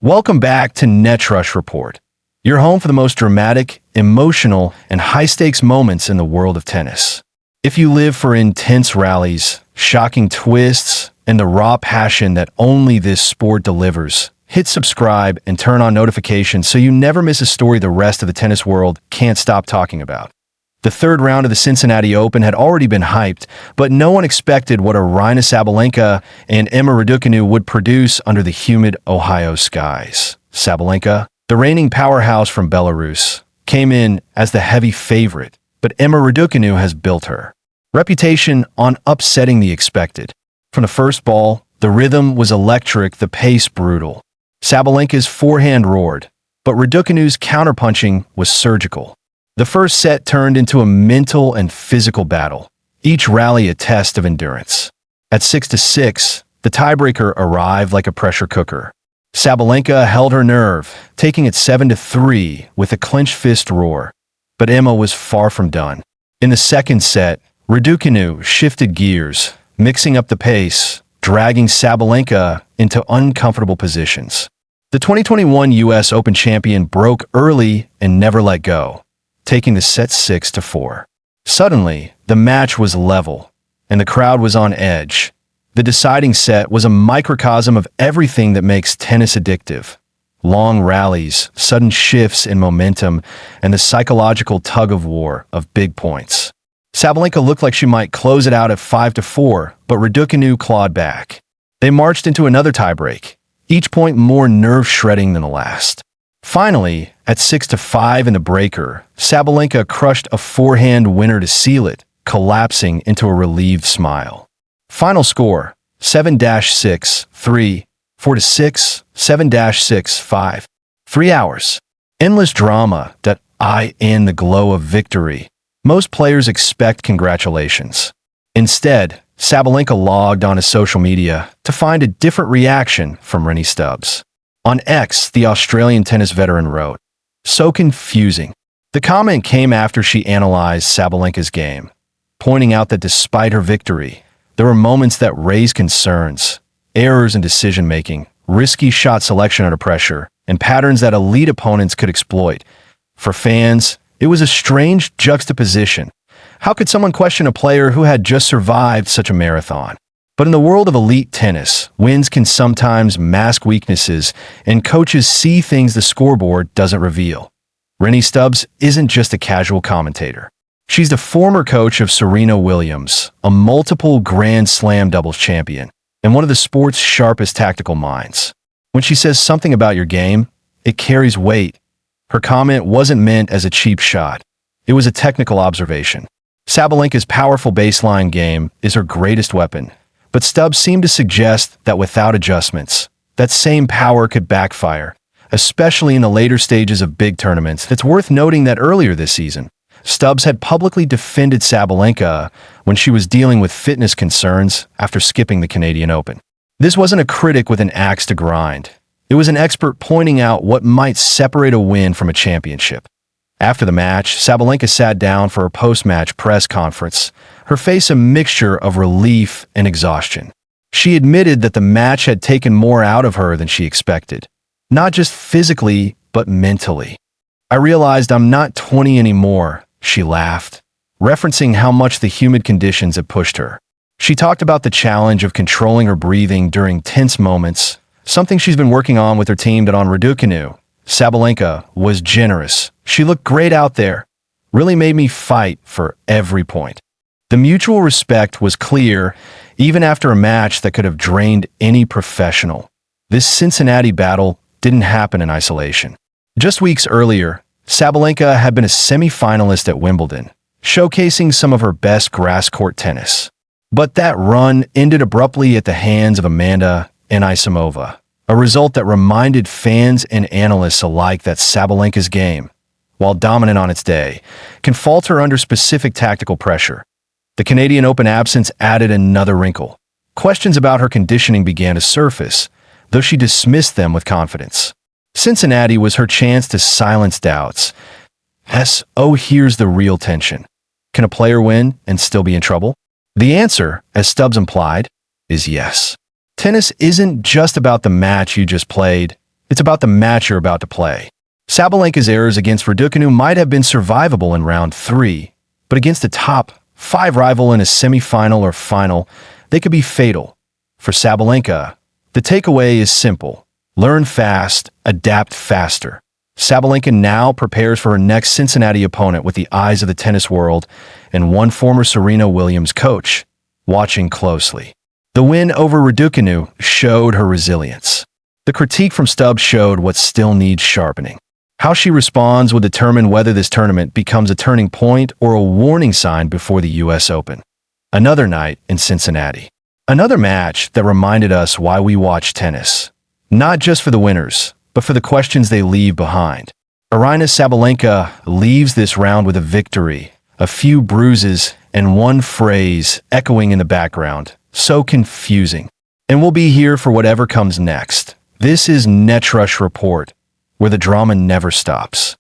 Welcome back to Netrush Report, your home for the most dramatic, emotional, and high-stakes moments in the world of tennis. If you live for intense rallies, shocking twists, and the raw passion that only this sport delivers, hit subscribe and turn on notifications so you never miss a story the rest of the tennis world can't stop talking about. The third round of the Cincinnati Open had already been hyped, but no one expected what Aryna Sabalenka and Emma Raducanu would produce under the humid Ohio skies. Sabalenka, the reigning powerhouse from Belarus, came in as the heavy favorite, but Emma Raducanu has built her reputation on upsetting the expected. From the first ball, the rhythm was electric, the pace brutal. Sabalenka's forehand roared, but Raducanu's counterpunching was surgical. The first set turned into a mental and physical battle, each rally a test of endurance. At 6-6, the tiebreaker arrived like a pressure cooker. Sabalenka held her nerve, taking it 7-3 with a clenched fist roar. But Emma was far from done. In the second set, Raducanu shifted gears, mixing up the pace, dragging Sabalenka into uncomfortable positions. The 2021 U.S. Open champion broke early and never let go, taking the set 6-4. Suddenly, the match was level, and the crowd was on edge. The deciding set was a microcosm of everything that makes tennis addictive. Long rallies, sudden shifts in momentum, and the psychological tug-of-war of big points. Sabalenka looked like she might close it out at 5-4, but Raducanu clawed back. They marched into another tiebreak, each point more nerve-shredding than the last. Finally, at 6-5 in the breaker, Sabalenka crushed a forehand winner to seal it, collapsing into a relieved smile. Final score, 7-6, 3, 4-6, 7-6, 5. 3 hours. Endless drama that in the glow of victory. Most players expect congratulations. Instead, Sabalenka logged onto social media to find a different reaction from Rennae Stubbs. On X, the Australian tennis veteran wrote, "So confusing." The comment came after she analyzed Sabalenka's game, pointing out that despite her victory, there were moments that raised concerns, errors in decision-making, risky shot selection under pressure, and patterns that elite opponents could exploit. For fans, it was a strange juxtaposition. How could someone question a player who had just survived such a marathon? But in the world of elite tennis, wins can sometimes mask weaknesses, and coaches see things the scoreboard doesn't reveal. Rennae Stubbs isn't just a casual commentator. She's the former coach of Serena Williams, a multiple Grand Slam doubles champion, and one of the sport's sharpest tactical minds. When she says something about your game, it carries weight. Her comment wasn't meant as a cheap shot. It was a technical observation. Sabalenka's powerful baseline game is her greatest weapon, but Stubbs seemed to suggest that without adjustments, that same power could backfire, especially in the later stages of big tournaments. It's worth noting that earlier this season, Stubbs had publicly defended Sabalenka when she was dealing with fitness concerns after skipping the Canadian Open. This wasn't a critic with an axe to grind. It was an expert pointing out what might separate a win from a championship. After the match, Sabalenka sat down for a post-match press conference, her face a mixture of relief and exhaustion. She admitted that the match had taken more out of her than she expected, not just physically, but mentally. "I realized I'm not 20 anymore," she laughed, referencing how much the humid conditions had pushed her. She talked about the challenge of controlling her breathing during tense moments, something she's been working on with her team. That on Raducanu, Sabalenka was generous. "She looked great out there. Really made me fight for every point." The mutual respect was clear, even after a match that could have drained any professional. This Cincinnati battle didn't happen in isolation. Just weeks earlier, Sabalenka had been a semi-finalist at Wimbledon, showcasing some of her best grass-court tennis. But that run ended abruptly at the hands of Amanda Anisimova, a result that reminded fans and analysts alike that Sabalenka's game, while dominant on its day, can falter under specific tactical pressure. The Canadian Open absence added another wrinkle. Questions about her conditioning began to surface, though she dismissed them with confidence. Cincinnati was her chance to silence doubts. Here's the real tension. Can a player win and still be in trouble? The answer, as Stubbs implied, is yes. Tennis isn't just about the match you just played. It's about the match you're about to play. Sabalenka's errors against Raducanu might have been survivable in round 3, but against a top 5 rival in a semifinal or final, they could be fatal. For Sabalenka, the takeaway is simple. Learn fast, adapt faster. Sabalenka now prepares for her next Cincinnati opponent with the eyes of the tennis world and one former Serena Williams coach watching closely. The win over Raducanu showed her resilience. The critique from Stubbs showed what still needs sharpening. How she responds will determine whether this tournament becomes a turning point or a warning sign before the US Open. Another night in Cincinnati. Another match that reminded us why we watch tennis. Not just for the winners, but for the questions they leave behind. Aryna Sabalenka leaves this round with a victory, a few bruises, and one phrase echoing in the background. So confusing. And we'll be here for whatever comes next. This is Netrush Report, where the drama never stops.